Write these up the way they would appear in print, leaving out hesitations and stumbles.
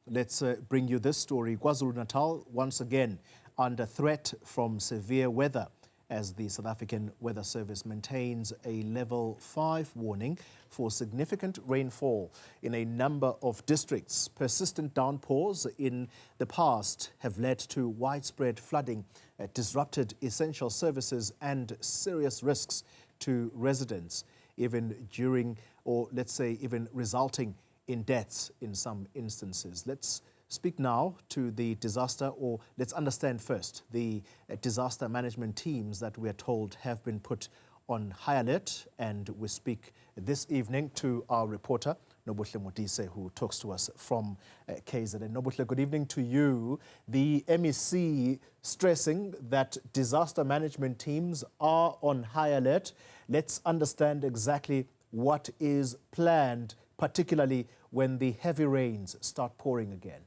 let's bring you this story. KwaZulu-Natal once again under threat from severe weather as the South African Weather Service maintains a level 5 warning for significant rainfall in a number of districts. Persistent downpours in the past have led to widespread flooding, disrupted essential services and serious risks to residents, even during, or let's say even resulting in deaths in some instances. Let's speak now to the disaster, or let's understand first the disaster management teams that we're told have been put on high alert. And we speak this evening to our reporter, Nobuhle Modise, who talks to us from KZN. Nobuhle, good evening to you. The MEC stressing that disaster management teams are on high alert. Let's understand exactly what is planned, particularly when the heavy rains start pouring again.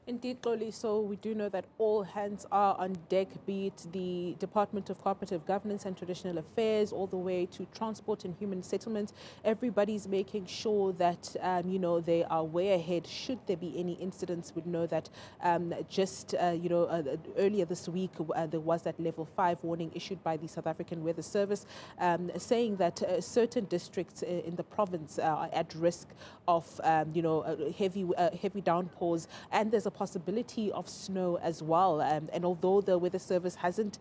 Indeed, Xoli, so we do know that all hands are on deck, be it the Department of Cooperative Governance and Traditional Affairs, all the way to Transport and Human Settlements. Everybody's making sure that, they are way ahead should there be any incidents. We know that earlier this week, there was that level 5 warning issued by the South African Weather Service, saying that certain districts in the province are at risk of, heavy downpours, and there's a possibility of snow as well. And although the Weather Service hasn't,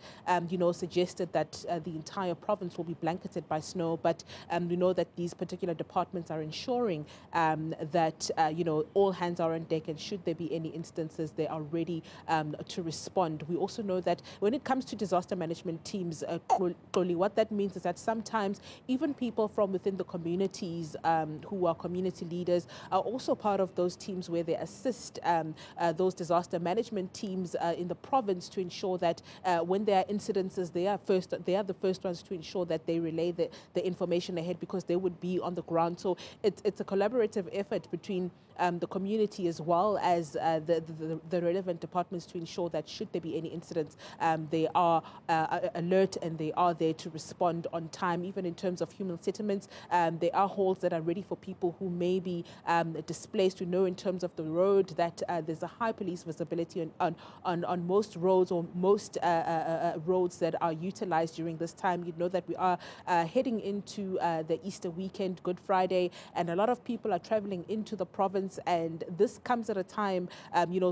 suggested that the entire province will be blanketed by snow, but we know that these particular departments are ensuring that, all hands are on deck, and should there be any instances, they are ready to respond. We also know that when it comes to disaster management teams, what that means is that sometimes even people from within the communities who are community leaders are also part of those teams where they assist those disaster management teams in the province to ensure that when there are incidences, they are the first ones to ensure that they relay the information ahead, because they would be on the ground. So it's a collaborative effort between the community as well as the relevant departments to ensure that should there be any incidents, they are alert and they are there to respond on time. Even in terms of human settlements, there are halls that are ready for people who may be displaced. We know in terms of the road that there's a high police visibility on most roads, or most roads that are utilized during this time. You know that we are heading into the Easter weekend, Good Friday, and a lot of people are traveling into the province, and this comes at a time,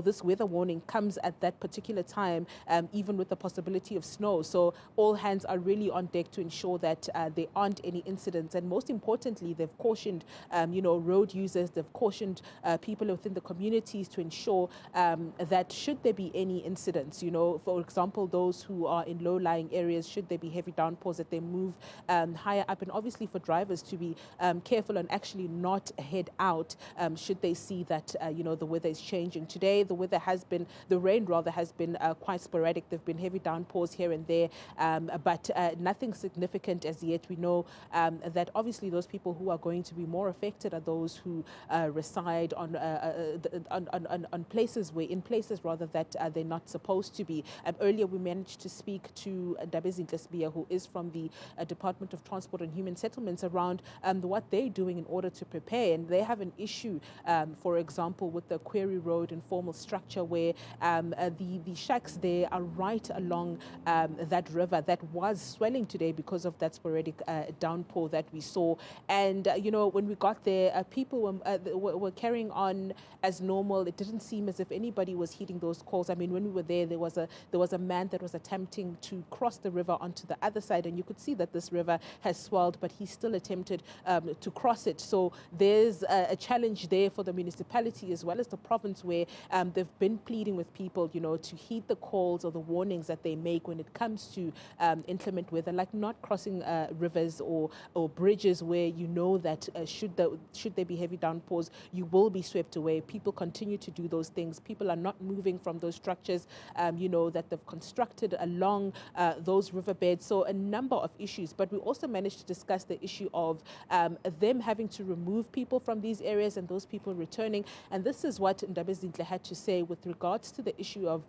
this weather warning comes at that particular time, even with the possibility of snow. So all hands are really on deck to ensure that there aren't any incidents. And most importantly, they've cautioned, road users, they've cautioned people within the communities to ensure that should there be any incidents, for example, those who are in low-lying areas, should there be heavy downpours, that they move higher up, and obviously for drivers to be careful and actually not head out should they see that, the weather is changing. Today, the rain has been quite sporadic. There have been heavy downpours here and there, but nothing significant as yet. We know that obviously those people who are going to be more affected are those who reside on places that they're not supposed to be. Earlier, we managed to speak to Dabezinhle, who is from the Department of Transport and Human Settlements, around what they're doing in order to prepare. And they have an issue, for example, with the Quarry Road informal structure, where the shacks there are right along that river that was swelling today because of that sporadic downpour that we saw. And, when we got there, people were carrying on as normal. It didn't seem as if anybody was heeding those calls. I mean, when we were there, there was a man that was attempting to cross the river onto the other side, and you could see that this river has swelled, but he still attempted to cross it. So there's a challenge there for the municipality as well as the province, where they've been pleading with people, to heed the calls or the warnings that they make when it comes to inclement weather, like not crossing rivers or bridges where that should there be heavy downpours, you will be swept away. People continue to do those things. People are not moving from those structures, you know, that they've constructed along those riverbeds. So a number of issues. But we also managed to discuss the issue of them having to remove people from these areas and those people returning. And this is what Ndubuhle had to say with regards to the issue of,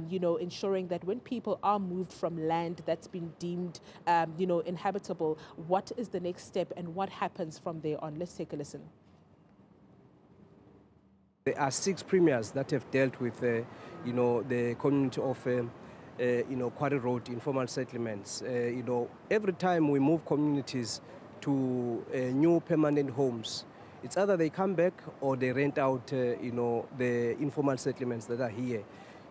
you know, ensuring that when people are moved from land that's been deemed, you know, inhabitable, what is the next step and what happens from there on? Let's take a listen. There are 6 premiers that have dealt with, you know, the community of, you know, Quarry Road informal settlements. You know, every time we move communities to new permanent homes, it's either they come back or they rent out, you know, the informal settlements that are here.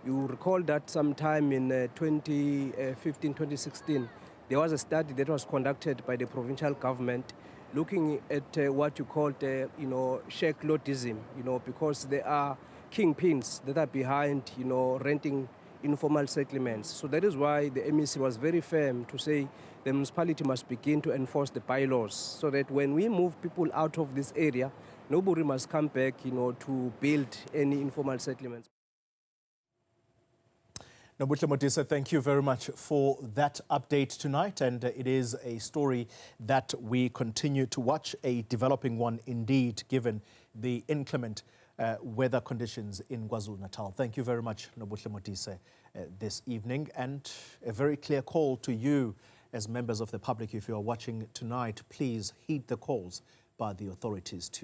You recall that sometime in 2015, 2016, there was a study that was conducted by the provincial government looking at what you call, you know, sharecropping, you know, because there are kingpins that are behind, you know, renting informal settlements. So that is why the MEC was very firm to say the municipality must begin to enforce the bylaws so that when we move people out of this area, nobody must come back, you know, to build any informal settlements. Nobuhle Modise, thank you very much for that update tonight. And it is a story that we continue to watch, a developing one indeed, given the inclement weather conditions in KwaZulu-Natal. Thank you very much, Nobuhle Modise, this evening. And a very clear call to you as members of the public, if you are watching tonight, please heed the calls by the authorities to